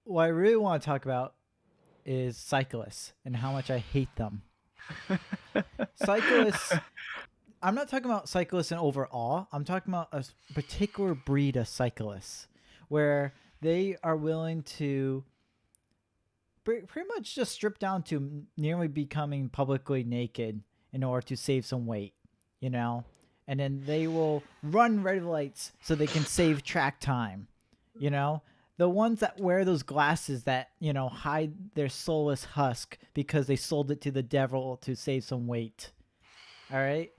what I really want to talk about is cyclists and how much I hate them. Cyclists, I'm not talking about cyclists in overall. I'm talking about a particular breed of cyclists where they are willing to pretty much just strip down to nearly becoming publicly naked in order to save some weight, you know? And then they will run red lights so they can save track time, you know? The ones that wear those glasses that, hide their soulless husk because they sold it to the devil to save some weight. All right?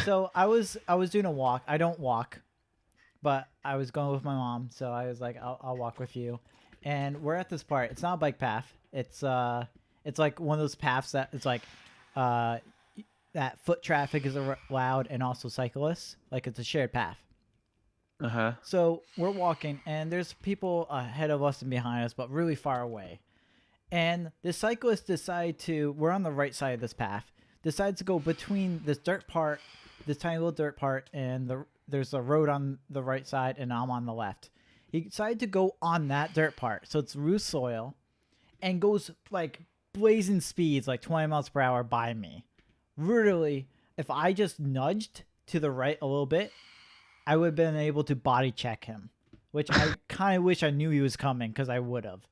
So I was doing a walk. I don't walk, but I was going with my mom, so I was like, I'll walk with you. And we're at this part. It's not a bike path. It's like one of those paths that it's like, uh, that foot traffic is allowed and also cyclists. Like it's a shared path. Uh-huh. So we're walking, and there's people ahead of us and behind us, but really far away. And the cyclists decide to. We're on the right side of this path. Decides to go between this dirt part, this tiny little dirt part, and there's a road on the right side, and I'm on the left. He decided to go on that dirt part, so it's loose soil, and goes like blazing speeds, like 20 miles per hour by me. Literally, if I just nudged to the right a little bit, I would have been able to body check him, which I kind of wish I knew he was coming because I would have.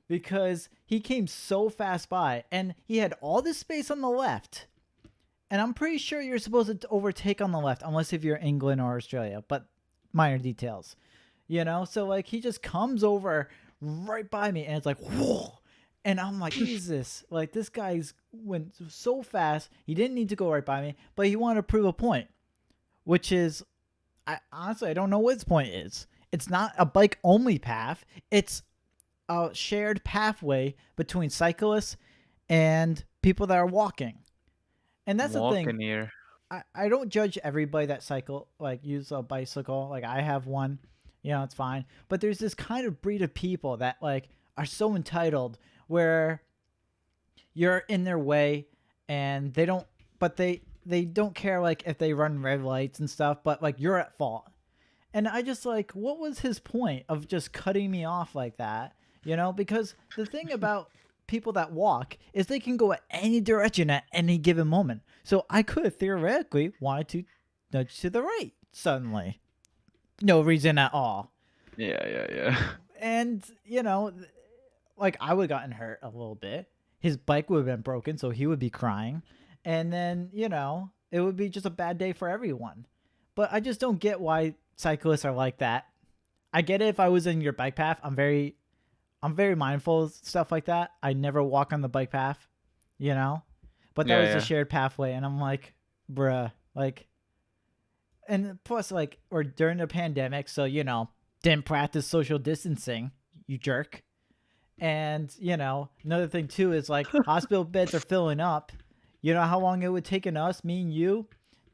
Because he came so fast by, and he had all this space on the left. And I'm pretty sure you're supposed to overtake on the left, unless if you're England or Australia, but minor details. So like he just comes over right by me, and it's like, whoa. And I'm like, Jesus, like this guy's went so fast. He didn't need to go right by me, but he wanted to prove a point, which is, I don't know what his point is. It's not a bike only path. It's a shared pathway between cyclists and people that are walking. And that's the thing. Here. I don't judge everybody that use a bicycle. Like I have one, it's fine. But there's this kind of breed of people that like are so entitled where you're in their way and they don't care like if they run red lights and stuff, but like you're at fault. And I just like, what was his point of just cutting me off like that? Because the thing about people that walk is they can go at any direction at any given moment. So I could have theoretically wanted to nudge to the right suddenly. No reason at all. Yeah. And, like I would have gotten hurt a little bit. His bike would have been broken, so he would be crying. And then, it would be just a bad day for everyone. But I just don't get why cyclists are like that. I get it if I was in your bike path. I'm very mindful of stuff like that. I never walk on the bike path, But that was a shared pathway, and I'm like, bruh, like, and plus, like, we're during the pandemic, so, didn't practice social distancing, you jerk. And, another thing, too, is, like, hospital beds are filling up. You know how long it would take us, me and you,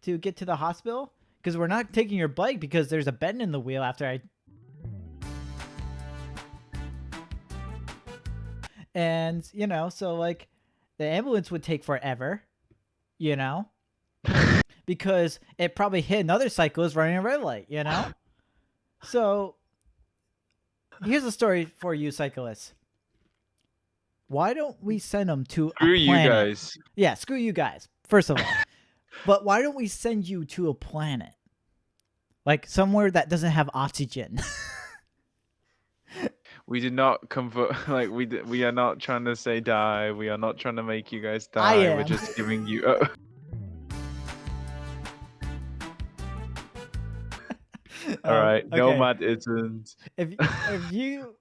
to get to the hospital? Because we're not taking your bike because there's a bend in the wheel after I... And, so, like, the ambulance would take forever, because it probably hit another cyclist running a red light, So, here's a story for you cyclists. Why don't we send them to a planet? Screw you guys. Yeah, screw you guys, first of all. But why don't we send you to a planet? Like, somewhere that doesn't have oxygen. We did not convert. Like we are not trying to say die. We are not trying to make you guys die. We're just giving you. All right, okay. Nomad isn't. If you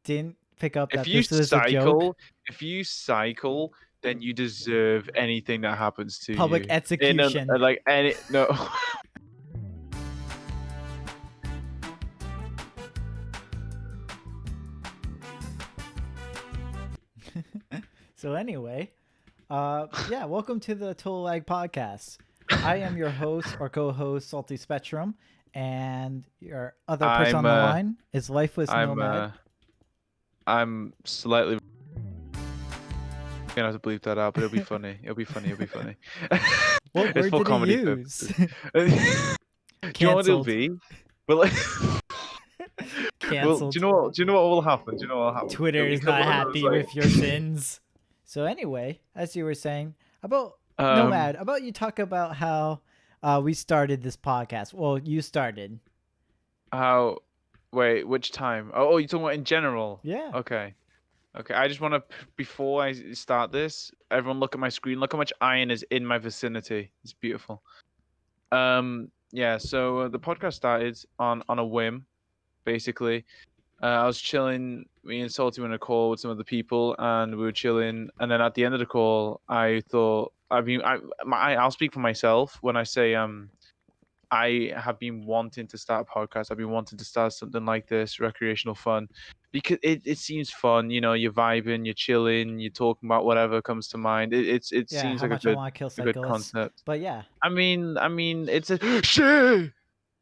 didn't pick up that if you this cycle, is a joke, if you cycle, then you deserve anything that happens to public you. execution. Like any no. So anyway, yeah, welcome to the TotalLag podcast. I am your host or co-host, Salty Spectrum, and your other person on the line is Lifeless Nomad. I'm slightly gonna have to bleep that out, but it'll be funny. It'll be funny. What word did he use? Do you know what it'll be? But like Well, do canceled. you know what? Do you know what will happen? Do you know what will happen? Twitter It'll is become not one of those happy like, with your sins. So anyway, as you were saying about um, Nomad, about you talk about how we started this podcast. Well, you started. how? Wait, which time? Oh, you're talking about in general. Yeah. Okay. Okay. I just want to before I start this, everyone look at my screen. Look how much iron is in my vicinity. It's beautiful. Yeah. So the podcast started on a whim, basically. I was chilling. Me and Salty were in a call with some other people, and we were chilling. And then at the end of the call, I thought, I'll speak for myself when I say, I have been wanting to start a podcast. I've been wanting to start something like this, recreational fun, because it seems fun. You know, you're vibing, you're chilling, you're talking about whatever comes to mind. It Yeah, seems how like much I want to kill a good cyclists. concept. But yeah, I mean, it's a shit.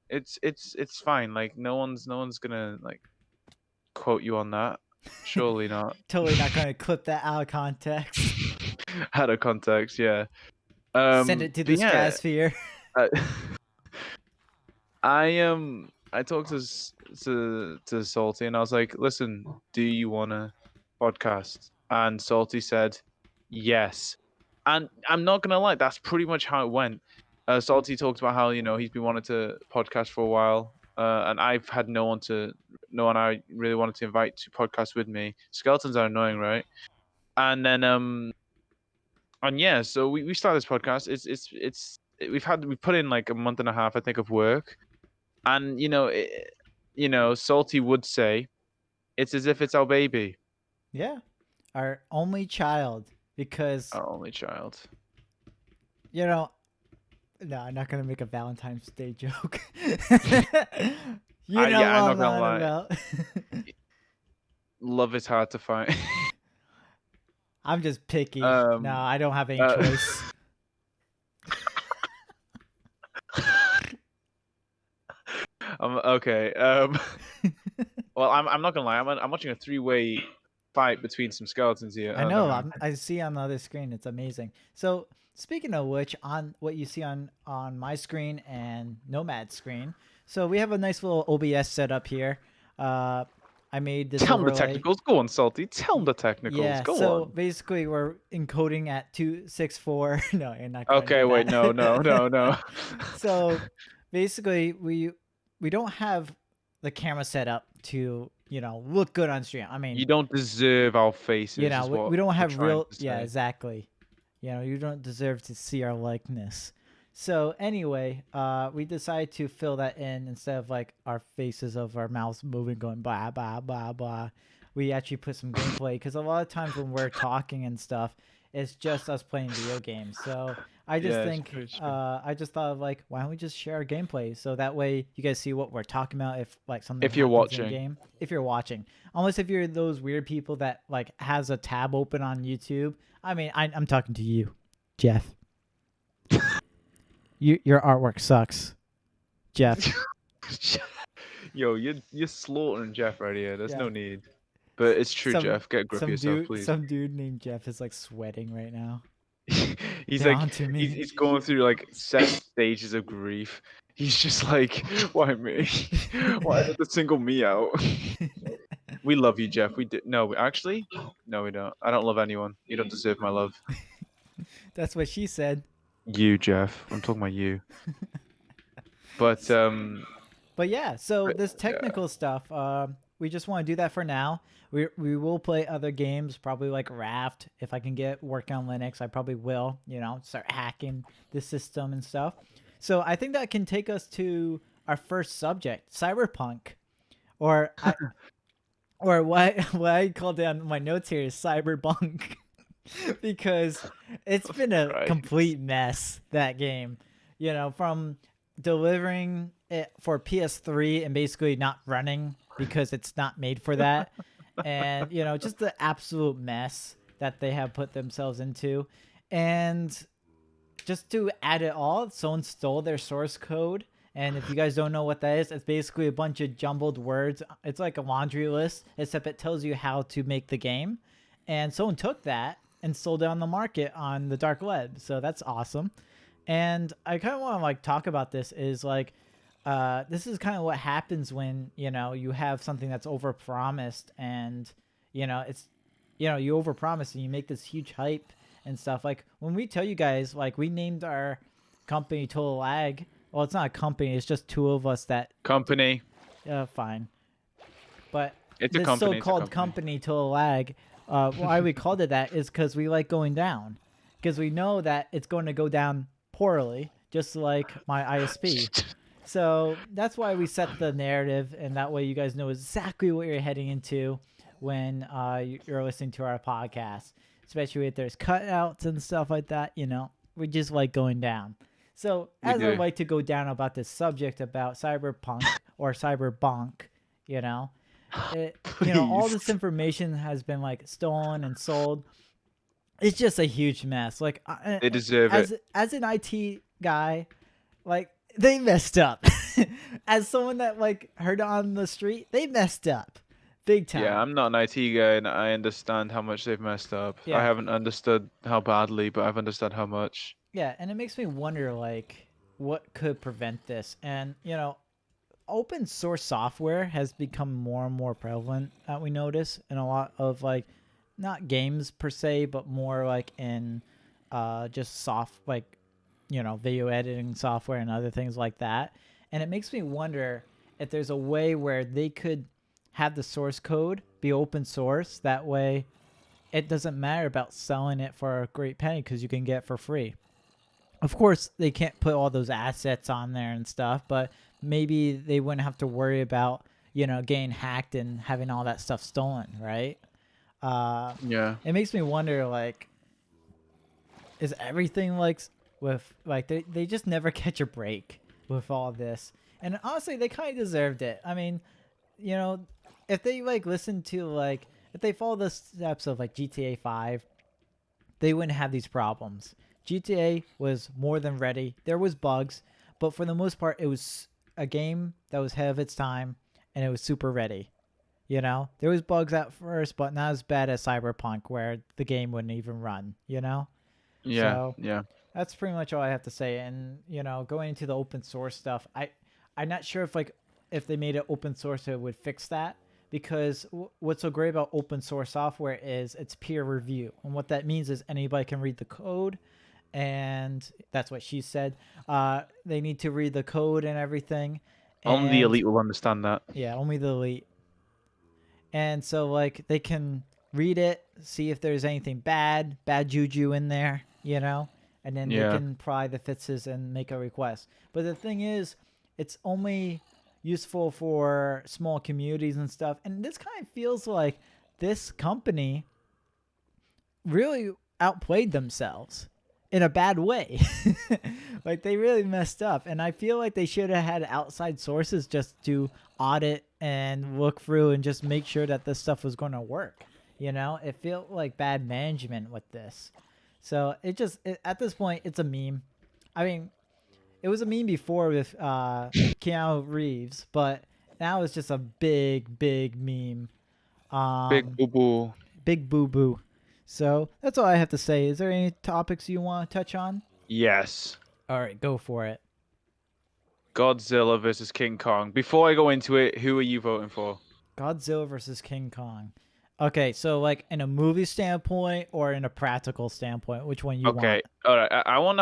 It's fine. Like no one's gonna like quote you on that. Surely not. totally not going to clip that out of context. Out of context, yeah. Send it to the But yeah, stratosphere. uh, I talked to Salty and I was like, listen, do you wanna podcast? And Salty said, yes. And I'm not gonna lie, that's pretty much how it went. Salty talked about how he's been wanting to podcast for a while, and I've had no one I really wanted to invite to podcast with me. Skeletons are annoying, right? And then and yeah, so we started this podcast. We've put in like a month and a half, I think, of work, and Salty would say it's as if it's our baby, Yeah, our only child. Because, our only child. you know, no, I'm not going to make a Valentine's Day joke. You know Yeah, I'm what not I'm gonna on lie. about. Love is hard to find. I'm just picky. No, um, I don't have any uh, choice. okay. Well, I'm not gonna lie. I'm watching a three-way fight between some skeletons here. I Oh no, know. man. I see on the other screen. It's amazing. So speaking of which, on what you see on my screen and Nomad's screen, so we have a nice little OBS setup here. I made this Tell them the overlay. technicals. Go on, Salty. Tell them the technicals. Yeah. Go So on. basically, we're encoding at 264. No, you're not going to Okay, do wait. No, no, that. no, no. So basically, we don't have the camera set up to look good on stream. I mean, You don't deserve our faces, is what we don't we're have trying real. to Yeah, say. exactly. You don't deserve to see our likeness. So anyway, we decided to fill that in instead of like our faces of our mouths moving, going blah blah blah blah. We actually put some gameplay because a lot of times when we're talking and stuff, it's just us playing video games. So I just Yeah, it's think, true, it's true. I just thought of like, why don't we just share our gameplay so that way you guys see what we're talking about if like something If you're happens in watching. game. If you're watching, unless if you're those weird people that like has a tab open on YouTube. I mean, I'm talking to you, Jeff. Your artwork sucks, Jeff. Yo, you're slaughtering Jeff right here. There's Yeah. no need. But it's true, Some Jeff. Get a grip of some yourself, dude please. some dude named Jeff is like sweating right now. He's They're like onto me. he's going through like 7 stages of grief. He's just like, why me? Why did they single me out? We love you, Jeff. We did. No, actually, no, we don't. I don't love anyone. You don't deserve my love. That's what she said. You, Jeff. I'm talking about you. But But yeah, so this yeah. technical stuff, we just want to do that for now. We will play other games, probably like Raft. If I can get working on Linux, I probably will. Start hacking the system and stuff. So I think that can take us to our first subject, cyberpunk, or or what I called down my notes here is cyberbunk, because it's been a Christ. complete mess, that game. From delivering it for PS3 and basically not running because it's not made for that. And, just the absolute mess that they have put themselves into. And just to add it all, someone stole their source code. And if you guys don't know what that is, it's basically a bunch of jumbled words. It's like a laundry list, except it tells you how to make the game. And someone took that and sold it on the market on the dark web. So that's awesome. And I kind of want to like talk about this is like, this is kind of what happens when you have something that's overpromised, and it's you overpromise and you make this huge hype and stuff. Like when we tell you guys, like we named our company TotalLag. Well, it's not a company; it's just two of us that. Company. Fine, but It's a this company. It's a so-called company. TotalLag, why we called it that is because we like going down, because we know that it's going to go down poorly, just like my ISP. So that's why we set the narrative, and that way you guys know exactly what you're heading into when you're listening to our podcast, especially if there's cutouts and stuff like that. We just like going down. So We as I do. like to go down about this subject about cyberpunk or cyberbunk, you know, all Please. this information has been like stolen and sold. It's just a huge mess. Like They deserve it. as an IT guy, like they messed up. As someone that like heard on the street, they messed up big time. Yeah, I'm not an IT guy, and I understand how much they've messed up. I Yeah. haven't understood how badly, but I've understood how much. Yeah, and it makes me wonder like what could prevent this. And open source software has become more and more prevalent that we notice in a lot of like not games per se, but more like in just video editing software and other things like that. And it makes me wonder if there's a way where they could have the source code be open source. That way it doesn't matter about selling it for a great penny because you can get it for free. Of course, they can't put all those assets on there and stuff, but maybe they wouldn't have to worry about, getting hacked and having all that stuff stolen, right? Yeah. It makes me wonder, like, is everything like with like they just never catch a break with all this, and honestly, they kind of deserved it. I mean, if they like listen to like if they follow the steps of like GTA 5, they wouldn't have these problems. GTA was more than ready. There was bugs, but for the most part, it was a game that was ahead of its time, and it was super ready. There was bugs at first, but not as bad as Cyberpunk, where the game wouldn't even run. Yeah. So Yeah. that's pretty much all I have to say. And going into the open source stuff, I'm not sure if they made it open source, it would fix that. Because what's so great about open source software is it's peer review, and what that means is anybody can read the code, and that's what she said. They need to read the code and everything, Only the and elite will understand that. yeah, only the elite. And so like they can read it, see if there's anything bad juju in there, and then they Yeah. can pry the fixes and make a request. But the thing is, it's only useful for small communities and stuff. And this kind of feels like this company really outplayed themselves in a bad way. Like they really messed up, and I feel like they should have had outside sources just to audit and look through and just make sure that this stuff was going to work. It felt like bad management with this. So at this point it's a meme. I mean, it was a meme before with Keanu Reeves, but now it's just a big meme. Big boo boo. Big boo boo. So that's all I have to say. Is there any topics you want to touch on? Yes. All right, go for it. Godzilla versus King Kong. Before I go into it, who are you voting for? Godzilla versus King Kong. Okay, so like in a movie standpoint or in a practical standpoint, which one you Okay. want? All right. I want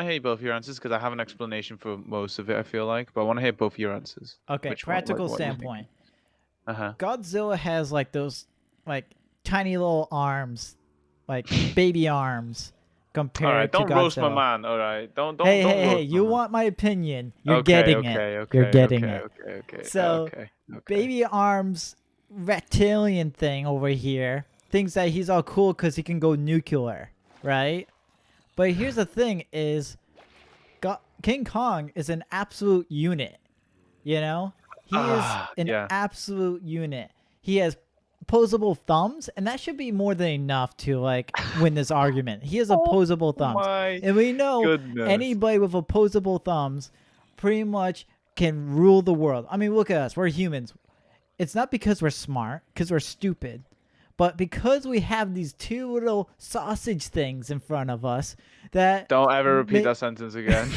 to hear both your answers because I have an explanation for most of it. I feel like, but I want to hear both your answers. Okay, Which one? practical What you think? standpoint. Uh-huh. Godzilla has like those like tiny little arms, like baby arms, compared All right. to Don't Godzilla. roast my man. All right. Don't Hey, roast hey! my You man. want my opinion? You're Okay, getting okay, it. okay, You're getting okay, it. okay, okay, So, okay. baby arms reptilian thing over here thinks that he's all cool because he can go nuclear, right? But here's the thing: is King Kong is an absolute unit. He is an Yeah. absolute unit. He has opposable thumbs, and that should be more than enough to like win this argument. He has opposable thumbs, My and we know goodness. anybody with opposable thumbs pretty much can rule the world. I mean, look at us. We're humans. It's not because we're smart, because we're stupid, But because we have these two little sausage things in front of us that Don't ever repeat that sentence again.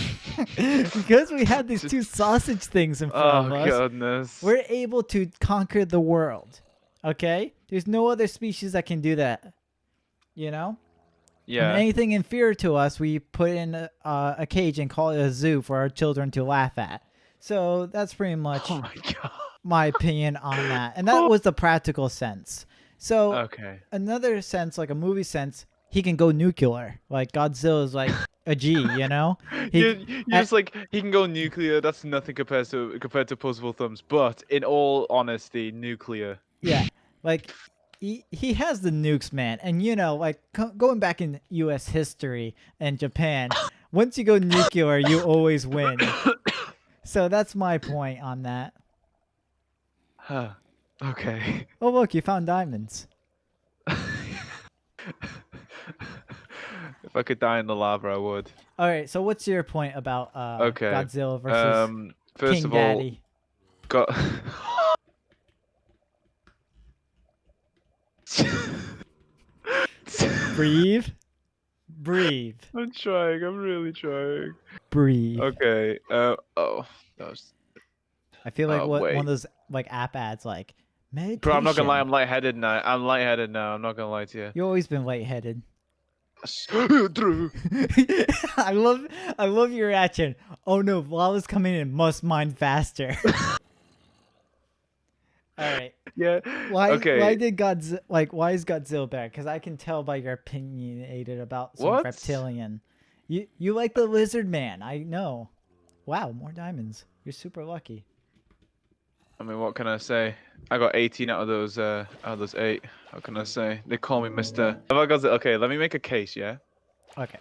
because we have these two sausage things in front of Oh, us, goodness. we're able to conquer the world. Okay? There's no other species that can do that. You know? And Yeah. anything inferior to us, we put in a cage and call it a zoo for our children to laugh at. So that's pretty much Oh my god. my opinion on that. And that was the practical sense. So Okay. another sense, like a movie sense, he can go nuclear. Like Godzilla is like a G, you know? You're just like, he can go nuclear. That's nothing compared to Posable Thumbs. But in all honesty, nuclear. Yeah, like he has the nukes, man. And you know, like going back in U.S. history and Japan, once you go nuclear, you always win. So that's my point on that. Huh. Okay. Oh look, you found diamonds. If I could die in the lava, I would. All right, so what's your point about Okay. Godzilla versus First King of all, Daddy? got. Breathe, breathe, I'm trying. I'm really trying. breathe. Okay. Oh, that was. I feel like one Wait. of those like app ads, like meditation. Bro, I'm not gonna lie. I'm lightheaded now. I'm lightheaded now. I'm not gonna lie to you. You've always been lightheaded. Drew. I love your reaction. Oh no, lava's coming in. Must mine faster. All right. Yeah. Why? Okay. Why did Godzilla Why is Godzilla bad? Because I can tell by your opinionated about some What? reptilian. You like the lizard man? I know. Wow, more diamonds. You're super lucky. I mean, what can I say? I got 18 out of those 8. What can I say? They call me Mr. Have I got okay, let me make a case, yeah? Okay.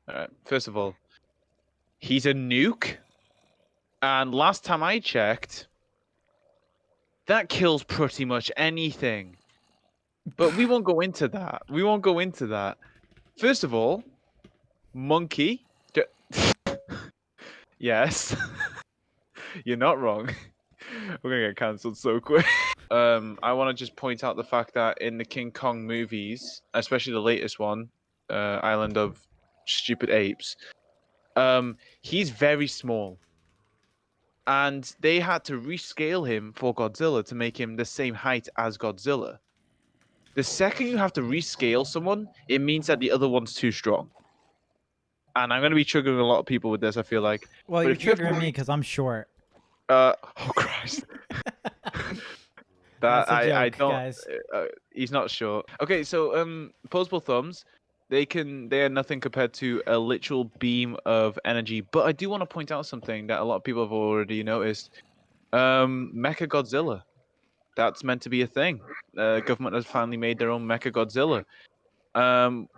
Alright. First of all, he's a nuke. And last time I checked, that kills pretty much anything. But we won't go into that. We won't go into that. First of all, monkey. Yes. You're not wrong. We're gonna get cancelled so quick. I want to just point out the fact that in the King Kong movies, especially the latest one, Island of Stupid Apes, he's very small, and they had to rescale him for Godzilla to make him the same height as Godzilla. The second you have to rescale someone, it means that the other one's too strong. And I'm gonna be triggering a lot of people with this, I feel like. Well, But you're if you have triggering to me because I'm short. oh Christ. That's a I joke, don't. guys. He's not sure. Okay, so opposable thumbs, they are nothing compared to a literal beam of energy. But I do want to point out something that a lot of people have already noticed. Mecha Godzilla, that's meant to be a thing. Government has finally made their own Mecha Godzilla.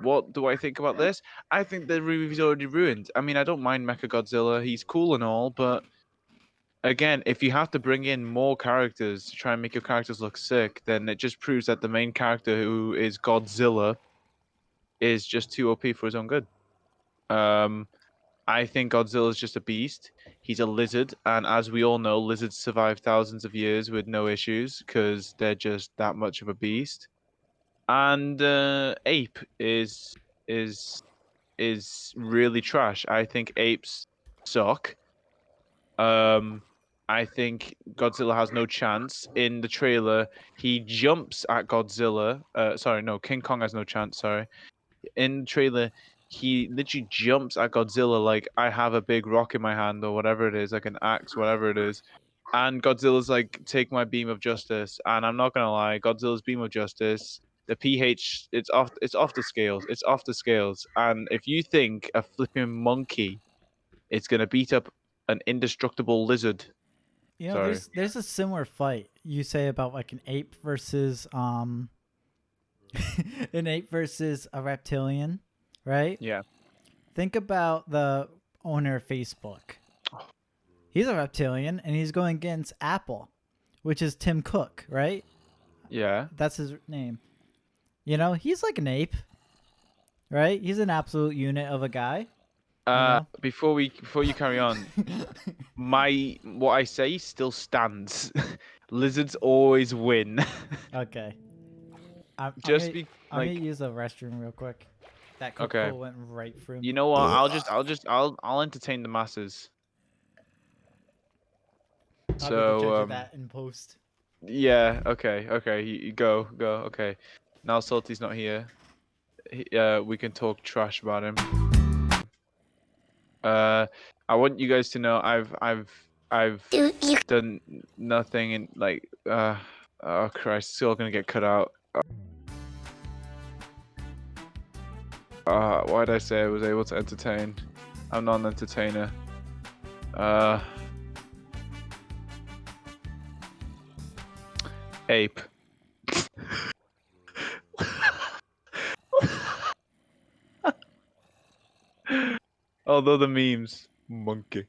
What do I think about this? I think the movie's already ruined. I mean, I don't mind Mecha Godzilla. He's cool and all, but again, if you have to bring in more characters to try and make your characters look sick, then it just proves that the main character, who is Godzilla, is just too OP for his own good. I think Godzilla is just a beast. He's a lizard, and as we all know, lizards survive thousands of years with no issues because they're just that much of a beast. And ape is really trash. I think apes suck. I think Godzilla has no chance. In the trailer, he jumps at Godzilla. Sorry, no, King Kong has no chance. Sorry. In the trailer, he literally jumps at Godzilla like I have a big rock in my hand or whatever it is, like an axe, whatever it is. And Godzilla's like, take my beam of justice. And I'm not gonna lie, Godzilla's beam of justice, the pH, it's off the scales. It's off the scales. And if you think a flipping monkey is gonna beat up an indestructible lizard. You know, Sorry. there's a similar fight you say about like an ape versus an ape versus a reptilian, right? Yeah. Think about the owner of Facebook. He's a reptilian and he's going against Apple, which is Tim Cook, right? Yeah. That's his name. You know, he's like an ape, right? He's an absolute unit of a guy. know? Before you carry on, what I say still stands. Lizards always win. Okay. I'm Just gonna be I'm gonna like, use the restroom real quick. That okay. Coca-Cola went right through You me. know what? I'll entertain the masses. I'll be the So judge of that in post. yeah, okay. You go. Okay. Now Salty's not here. We can talk trash about him. I want you guys to know I've done nothing and like oh Christ, it's all gonna get cut out. Why did I say I was able to entertain? I'm not an entertainer. Ape. Although the memes, monkey.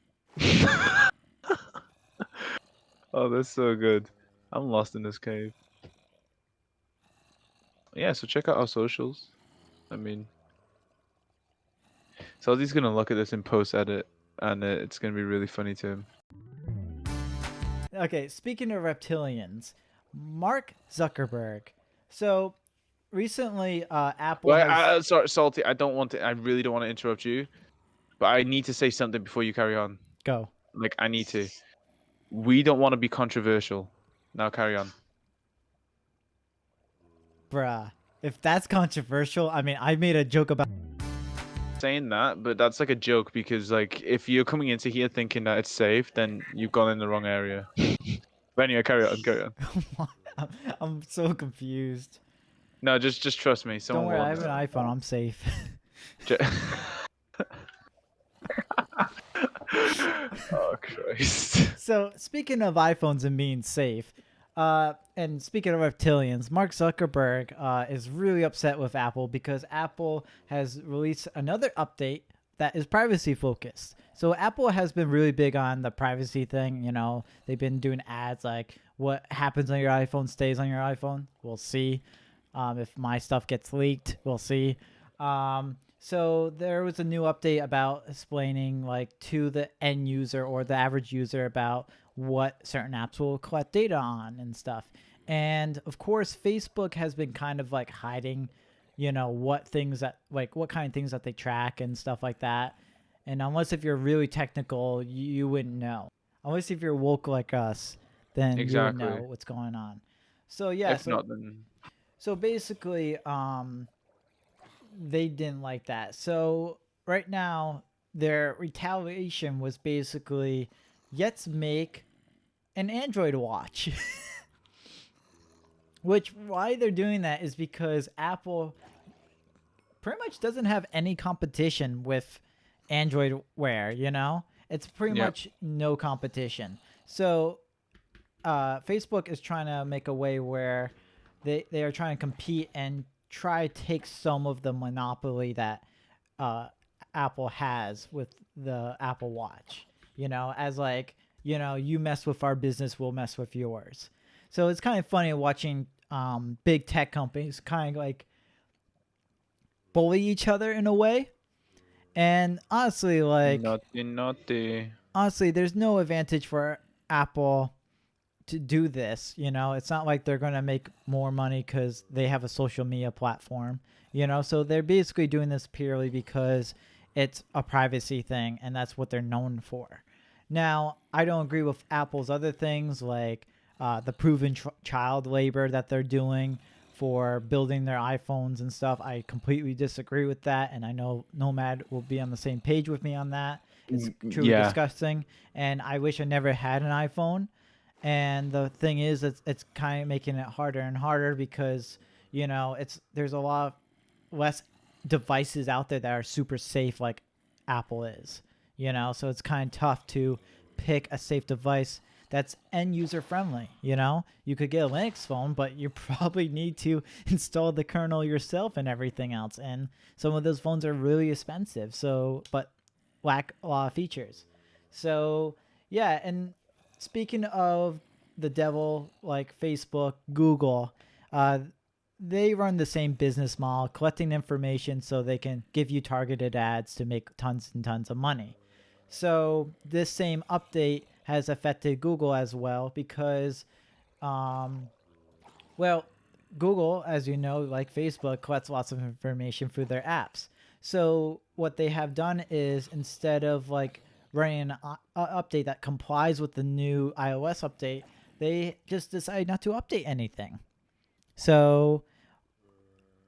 Oh, that's so good. I'm lost in this cave. Yeah, so check out our socials. I mean, Salty's gonna look at this in post edit, and it's gonna be really funny to him. Okay, speaking of reptilians, Mark Zuckerberg. So recently, Apple Well, has sorry, Salty. I don't want to. I really don't want to interrupt you, but I need to say something before you carry on. go, Like, I need to. We don't want to be controversial. Now carry on. bruh. If that's controversial, I mean, I made a joke about. Saying that, but that's like a joke because like if you're coming into here thinking that it's safe, then you've gone in the wrong area. But anyway, carry on. I'm so confused. No, just trust me. Don't Someone worry, will I have an understand. iPhone. I'm safe. Ju- Oh Christ. So speaking of iPhones and being safe, and speaking of reptilians, Mark Zuckerberg is really upset with Apple because Apple has released another update that is privacy focused. So Apple has been really big on the privacy thing. You know, they've been doing ads like what happens on your iPhone stays on your iPhone. We'll see. If my stuff gets leaked, we'll see. So there was a new update about explaining like to the end user or the average user about what certain apps will collect data on and stuff. And of course, Facebook has been kind of like hiding, you know, what things that like what kind of things that they track and stuff like that. And unless if you're really technical, you wouldn't know. Unless if you're woke like us, then you would know Exactly. what's going on. So yeah, If not, then so basically, they didn't like that. So right now, their retaliation was basically, let's make an Android watch. Which why they're doing that is because Apple pretty much doesn't have any competition with Android Wear. You know, it's pretty yeah. much no competition. So Facebook is trying to make a way where they are trying to compete and try to take some of the monopoly that Apple has with the Apple Watch. You know, as like, you know, you mess with our business, we'll mess with yours. So it's kind of funny watching big tech companies kind of like bully each other in a way. And Naughty. honestly, there's no advantage for Apple to do this. You know, it's not like they're going to make more money because they have a social media platform, you know, so they're basically doing this purely because it's a privacy thing and that's what they're known for. Now, I don't agree with Apple's other things like the proven child labor that they're doing for building their iPhones and stuff. I completely disagree with that, and I know Nomad will be on the same page with me on that. It's truly Yeah. disgusting, and I wish I never had an iPhone. And the thing is, it's kind of making it harder and harder because you know there's a lot less devices out there that are super safe like Apple is. You know, so it's kind of tough to pick a safe device that's end user friendly. You know, you could get a Linux phone, but you probably need to install the kernel yourself and everything else. And some of those phones are really expensive, so but lack a lot of features. So yeah, and speaking of the devil, like Facebook, Google, uh, they run the same business model, collecting information so they can give you targeted ads to make tons and tons of money. So this same update has affected Google as well because, well, Google, as you know, like Facebook, collects lots of information through their apps. So what they have done is instead of like running an update that complies with the new iOS update, they just decide not to update anything. So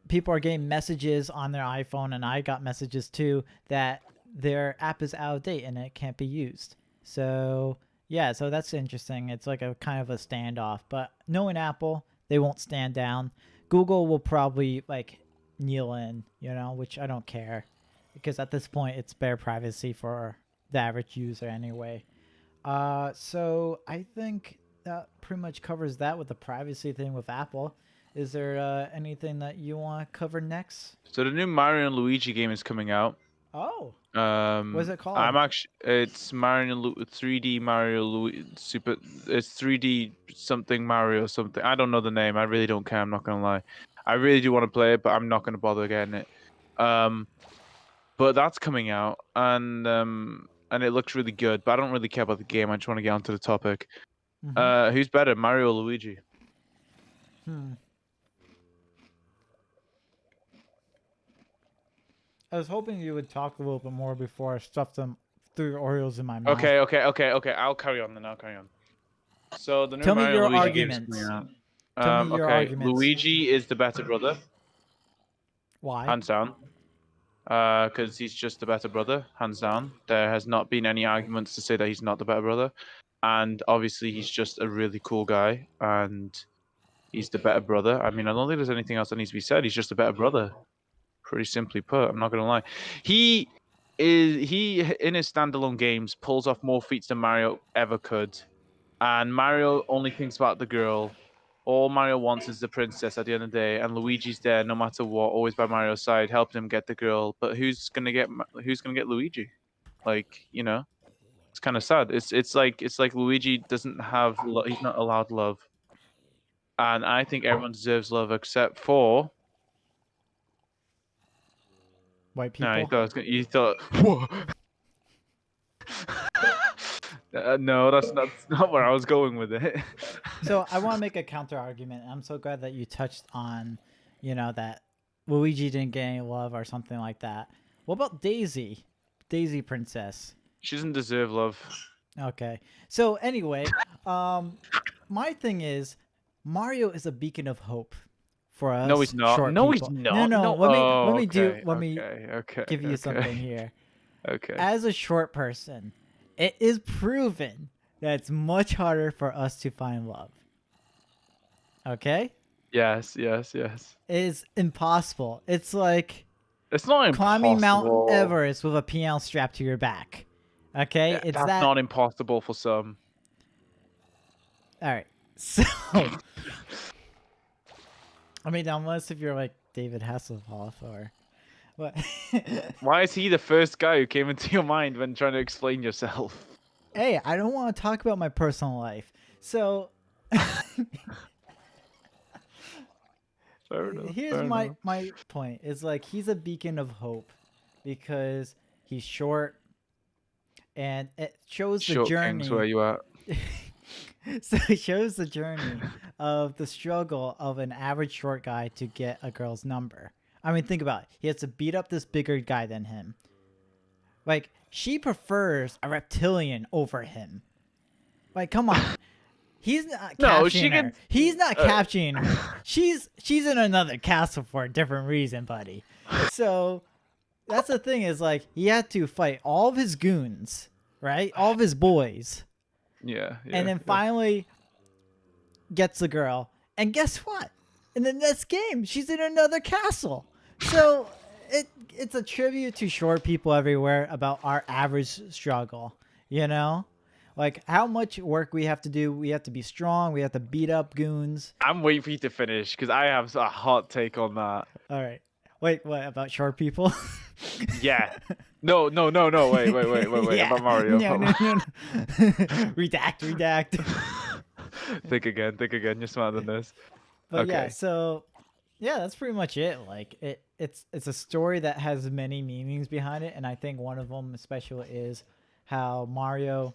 people are getting messages on their iPhone, and I got messages too that their app is out of date and it can't be used. So yeah, so that's interesting. It's like a kind of a standoff, but knowing Apple, they won't stand down. Google will probably like kneel in, which I don't care because at this point it's bare privacy for the average user anyway. So I think that pretty much covers that with the privacy thing with Apple. Is there anything that you want to cover next? So the new Mario and Luigi game is coming out. Oh, what's it called? I'm actually it's Mario 3D Mario Super. It's 3D something Mario something. I don't know the name. I really don't care. I'm not gonna lie. I really do want to play it, but I'm not gonna bother getting it. But that's coming out, and it looks really good. But I don't really care about the game. I just want to get onto the topic. Who's better, Mario or Luigi? I was hoping you would talk a little bit more before I stuffed them through Oreos in my mouth. Okay. I'll carry on then. I'll carry on. So the new Tell me Mario your and Luigi game is arguments. coming out. Tell me your Okay, arguments. Luigi is the better brother, Why? hands down. Because he's just the better brother, hands down. There has not been any arguments to say that he's not the better brother, and obviously he's just a really cool guy, and he's the better brother. I mean, I don't think there's anything else that needs to be said. He's just a better brother. Pretty simply put. I'm not gonna lie. He in his standalone games pulls off more feats than Mario ever could, and Mario only thinks about the girl. All Mario wants is the princess at the end of the day, and Luigi's there no matter what, always by Mario's side, helping him get the girl. But who's gonna get Luigi? Like, it's kind of sad. It's like Luigi doesn't have he's not allowed love, and I think everyone deserves love except for. White No, people? you thought. Whoa. No, that's not where I was going with it. So I want to make a counter argument. I'm so glad that you touched on, that Luigi didn't get any love or something like that. What about Daisy? Daisy Princess. She doesn't deserve love. Okay. So anyway, my thing is Mario is a beacon of hope for us No, he's not. short No, he's people. not. No. No. Let me Okay. give you something here. Okay. As a short person, it is proven that it's much harder for us to find love. Okay? Yes. It is impossible. It's like It's not climbing Mount impossible. Everest with a piano strapped to your back. Okay? Yeah, It's that's that. not impossible for some. All right. So, I mean, unless if you're like David Hasselhoff or what. Why is he the first guy who came into your mind when trying to explain yourself? Hey, I don't want to talk about my personal life. So, Fair enough. here's my point. It's like he's a beacon of hope because he's short and it shows the Short journey. Kings, where you at? So it shows the journey of the struggle of an average short guy to get a girl's number. I mean, think about it. He has to beat up this bigger guy than him. Like, she prefers a reptilian over him. Like, come on. He's not capturing her. He's not capturing her. She's in another castle for a different reason, buddy. So that's the thing is like he had to fight all of his goons, right? All of his boys. Yeah. And then finally gets the girl. And guess what? In the next game, she's in another castle. So it's a tribute to short people everywhere about our average struggle, Like how much work we have to do. We have to be strong. We have to beat up goons. I'm waiting for you to finish because I have a hot take on that. All right. Wait, what about short people? Yeah. No. Wait. Yeah. About Mario. No. Redact. Think again. You're smarter than this. But Okay. yeah, so yeah, that's pretty much it. Like it's a story that has many meanings behind it, and I think one of them especially is how Mario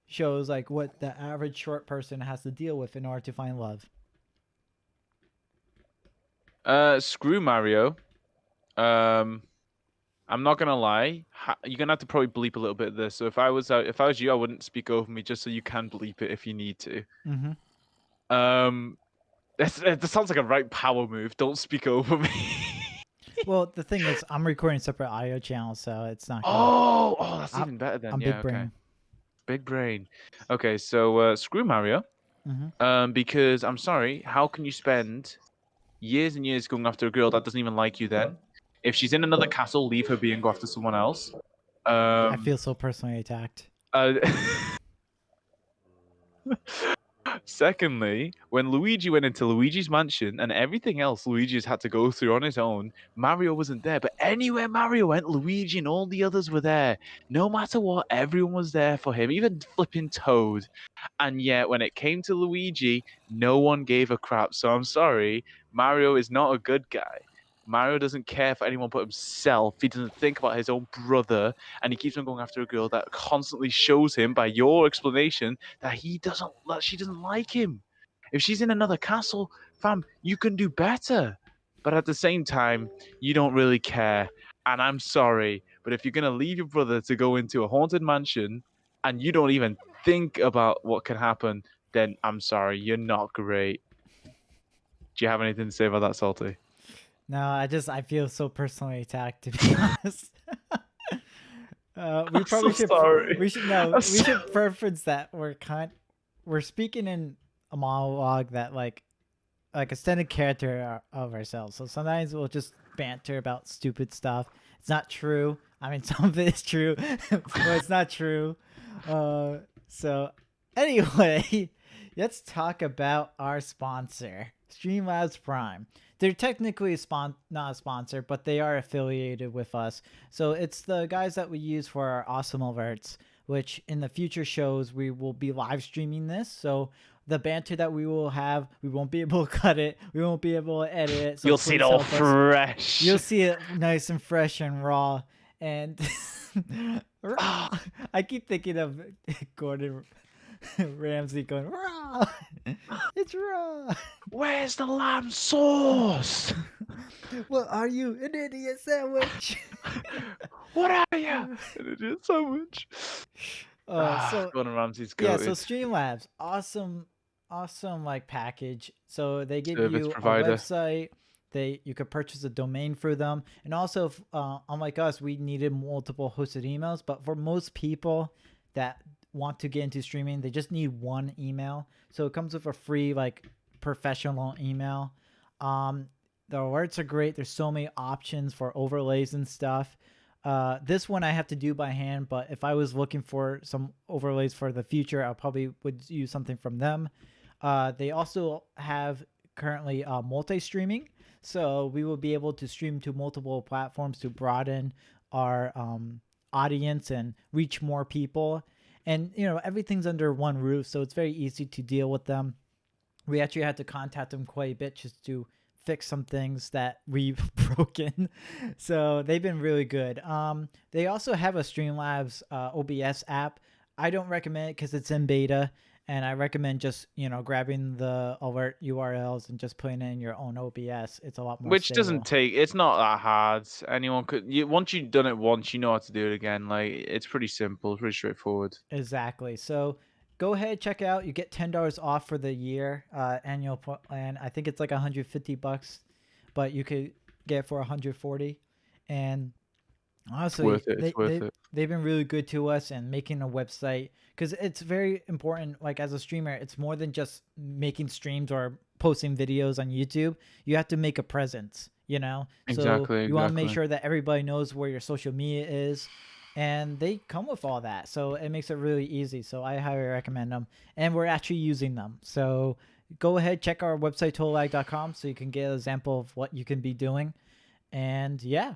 shows like what the average short person has to deal with in order to find love. Screw Mario. Um, I'm not gonna lie. You're gonna have to probably bleep a little bit of this. So if I was you, I wouldn't speak over me, just so you can bleep it if you need to. Mm-hmm. Um, that sounds like a right power move. Don't speak over me. Well, the thing is, I'm recording separate audio channels, so it's not gonna. Oh, that's I'm, even better then. I'm Yeah, big okay. brain. Big brain. Okay, so screw Mario. Mm-hmm. Because I'm sorry, how can you spend years and years going after a girl that doesn't even like you then? If she's in another castle, leave her be and go after someone else. I Um, feel so personally attacked. uh, Secondly, when Luigi went into Luigi's mansion and everything else Luigi's had to go through on his own, Mario wasn't there. But anywhere Mario went, Luigi and all the others were there. No matter what, everyone was there for him, even flipping Toad. And yet, when it came to Luigi, no one gave a crap. So I'm sorry, Mario is not a good guy. Mario doesn't care for anyone but himself. He doesn't think about his own brother, and he keeps on going after a girl that constantly shows him, by your explanation, that she doesn't like him. If she's in another castle, fam, you can do better. But at the same time, you don't really care. And I'm sorry, but if you're gonna leave your brother to go into a haunted mansion, and you don't even think about what can happen, then I'm sorry, you're not great. Do you have anything to say about that, Salty? No, I feel so personally attacked, to be honest. We I'm so probably should sorry. we should no I'm we so... should preference that we're speaking in a monologue that like extended character of ourselves. So sometimes we'll just banter about stupid stuff. It's not true. I mean, some of it is true, but it's not true. So anyway, let's talk about our sponsor, Streamlabs Prime. They're technically not a sponsor, but they are affiliated with us. So it's the guys that we use for our awesome alerts, which in the future shows we will be live streaming this. So the banter that we will have, we won't be able to cut it. We won't be able to edit it. So You'll see it please all help us. fresh. You'll see it nice and fresh and raw. And raw. I keep thinking of Gordon Ramsay going raw. It's raw. Where's the lamb sauce? What are you, an idiot sandwich? What are you? An idiot sandwich. So Gordon Ramsay's yeah, so goated. Streamlabs, awesome like package. So they give Service you a provider. website. You could purchase a domain for them, and also unlike us, we needed multiple hosted emails. But for most people that want to get into streaming, they just need one email. So it comes with a free like professional email. The alerts are great. There's so many options for overlays and stuff. This one I have to do by hand, but if I was looking for some overlays for the future, I probably would use something from them. They also have currently multi-streaming, so we will be able to stream to multiple platforms to broaden our audience and reach more people. And everything's under one roof, so it's very easy to deal with them. We actually had to contact them quite a bit just to fix some things that we've broken. So they've been really good. They also have a Streamlabs OBS app. I don't recommend it because it's in beta, and I recommend just grabbing the alert URLs and just putting it in your own OBS. It's a lot more Which doesn't stable. take. It's not that hard. Anyone could. Once you've done it once, you know how to do it again. Like, it's pretty simple, pretty straightforward. Exactly. So go ahead, check it out. You get $10 off for the year annual plan. I think it's like $150, but you could get it for 140. And It's honestly, worth it. It's worth it. they've been really good to us and making a website because it's very important. Like as a streamer, it's more than just making streams or posting videos on YouTube. You have to make a presence, So Exactly. you want to make Exactly. sure that everybody knows where your social media is, and they come with all that, so it makes it really easy. So I highly recommend them, and we're actually using them. So go ahead, check our website totallag.com so you can get an example of what you can be doing. And yeah,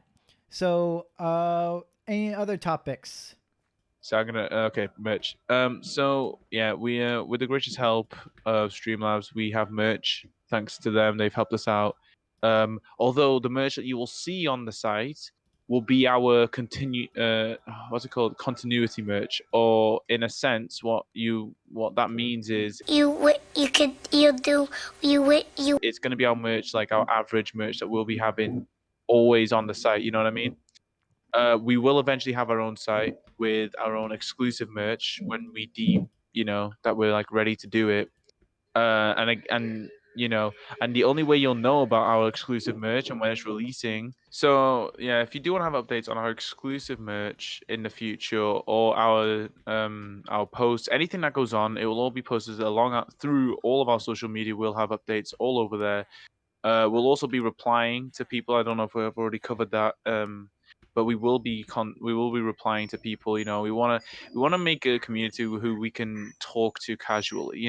so any other topics? So I'm gonna okay, merch. So yeah, we with the gracious help of Streamlabs, we have merch. Thanks to them, they've helped us out. Although the merch that you will see on the site will be our what's it called, continuity merch, or in a sense, what that means is it's going to be our merch, like our average merch that we'll be having always on the site. You know what I mean? We will eventually have our own site with our own exclusive merch when we deem, that we're like ready to do it. And and the only way you'll know about our exclusive merch and when it's releasing. So yeah, if you do want to have updates on our exclusive merch in the future, or our posts, anything that goes on, it will all be posted through all of our social media. We'll have updates all over there. We'll also be replying to people. I don't know if we've already covered that. But we will be replying to people. We wanna make a community who we can talk to casually.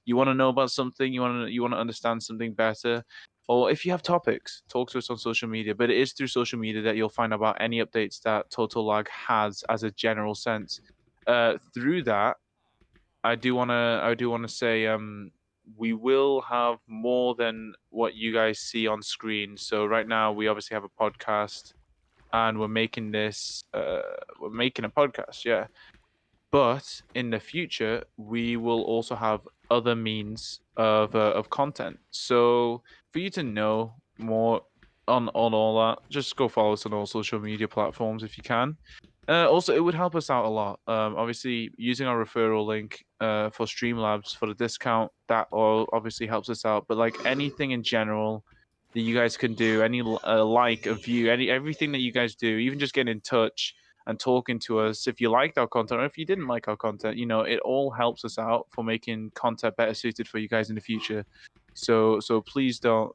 You want to know about something, you want to understand something better, or if you have topics, talk to us on social media. But it is through social media that you'll find about any updates that TotalLag has as a general sense. Through that, I do wanna say, we will have more than what you guys see on screen. So right now we obviously have a podcast, and we're making a podcast, yeah. But in the future, we will also have other means of content. So for you to know more on all that, just go follow us on all social media platforms if you can. Also, it would help us out a lot. Obviously, using our referral link for Streamlabs for the discount, that all obviously helps us out. But like anything in general that you guys can do, any like, a view, everything that you guys do, even just getting in touch and talking to us if you liked our content or if you didn't like our content, it all helps us out for making content better suited for you guys in the future. So please don't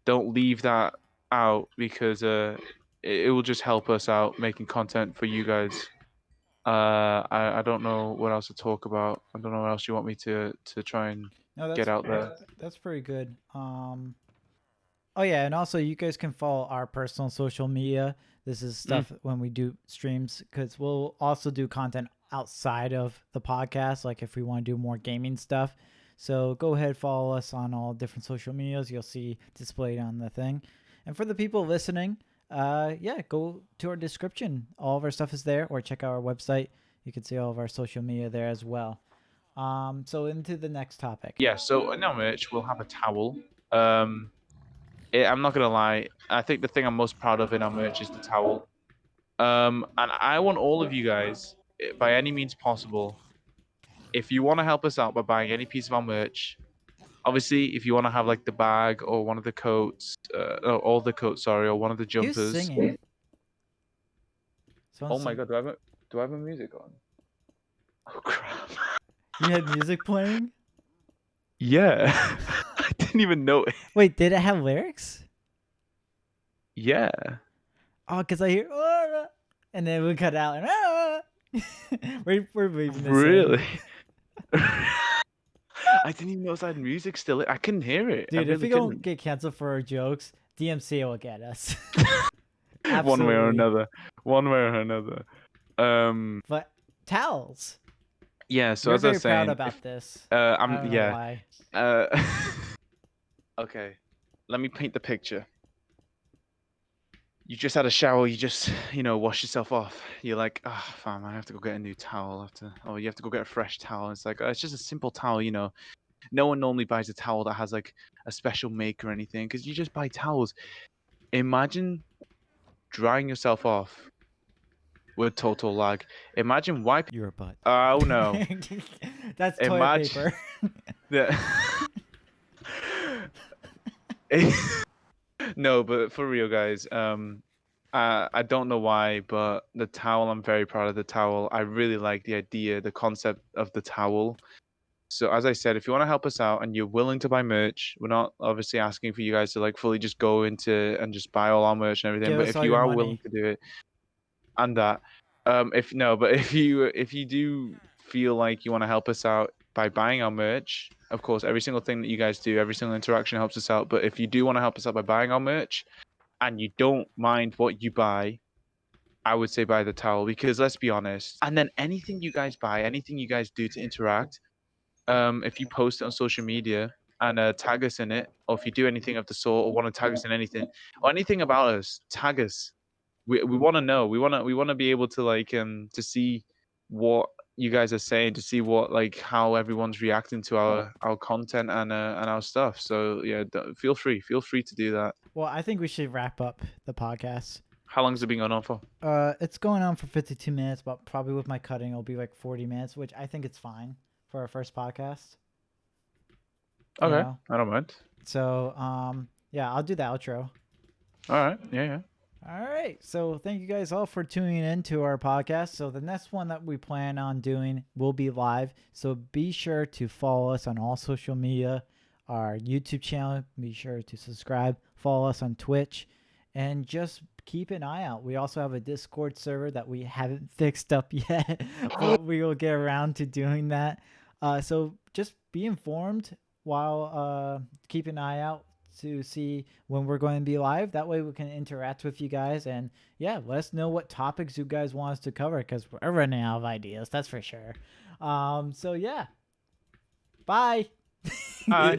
leave that out, because it will just help us out making content for you guys. I don't know what else to talk about. I don't know what else you want me to try and No, get out there. that's pretty good. Oh yeah, and also you guys can follow our personal social media. This is stuff when we do streams, because we'll also do content outside of the podcast, like if we want to do more gaming stuff. So go ahead, follow us on all different social medias. You'll see displayed on the thing. And for the people listening, yeah, go to our description. All of our stuff is there, or check out our website. You can see all of our social media there as well. So into the next topic. Yeah, so in our merch, we'll have a towel. I'm not gonna lie. I think the thing I'm most proud of in our merch is the towel. And I want all of you guys, by any means possible, if you want to help us out by buying any piece of our merch. Obviously, if you want to have like the bag or one of the coats, or all the coats, sorry, or one of the Who's jumpers. singing? Oh my god, do I have a music on? Oh crap. You had music playing? Yeah. I didn't even know it. Wait, did it have lyrics? Yeah. Oh, because I hear, "Ah," and then we cut out, and "Ah." we're leaving this in. Really? I didn't even notice I had music still. I couldn't hear it. Dude, I if really we don't couldn't. get canceled for our jokes, DMC will get us. One way or Absolutely. another. One way or another. But towels. Yeah, so You're as I was very proud saying, about this. I I'm don't know yeah. why. Okay. Let me paint the picture. You just had a shower, you just, wash yourself off. You're like, oh, fam, I have to go get a new towel. Or you have to go get a fresh towel. It's like, it's just a simple towel. No one normally buys a towel that has like a special make or anything, because you just buy towels. Imagine drying yourself off with TotalLag. Imagine wiping. You're a butt. Oh no. That's toilet Imagine. paper. Yeah. No, but for real, guys. I don't know why, but the towel, I'm very proud of the towel. I really like the idea, the concept of the towel. So as I said, if you want to help us out and you're willing to buy merch, we're not obviously asking for you guys to like fully just go into and just buy all our merch and everything. Give But us if all you your are money. willing to do it, and that, if no, but if you do feel like you want to help us out by buying our merch, of course, every single thing that you guys do, every single interaction helps us out. But if you do want to help us out by buying our merch, and you don't mind what you buy, I would say buy the towel, because let's be honest. And then anything you guys buy, anything you guys do to interact, if you post it on social media, and tag us in it, or if you do anything of the sort, or want to tag us in anything, or anything about us, tag us. We want to know. We want to be able to like to see what you guys are saying, to see what like how everyone's reacting to our content and our stuff. So yeah, feel free to do that. Well, I think we should wrap up the podcast. How long has it been going on for? It's going on for 52 minutes, but probably with my cutting, it'll be like 40 minutes, which I think it's fine for our first podcast. You Okay, know? I don't mind. So, yeah, I'll do the outro. All right, yeah. All right. So, thank you guys all for tuning in to our podcast. So, the next one that we plan on doing will be live. So, be sure to follow us on all social media, our YouTube channel. Be sure to subscribe, follow us on Twitch, and just keep an eye out. We also have a Discord server that we haven't fixed up yet, but we will get around to doing that. So, just be informed while keep an eye out to see when we're going to be live. That way we can interact with you guys, and yeah, let us know what topics you guys want us to cover, because we're running out of ideas, that's for sure. So yeah, bye. All right.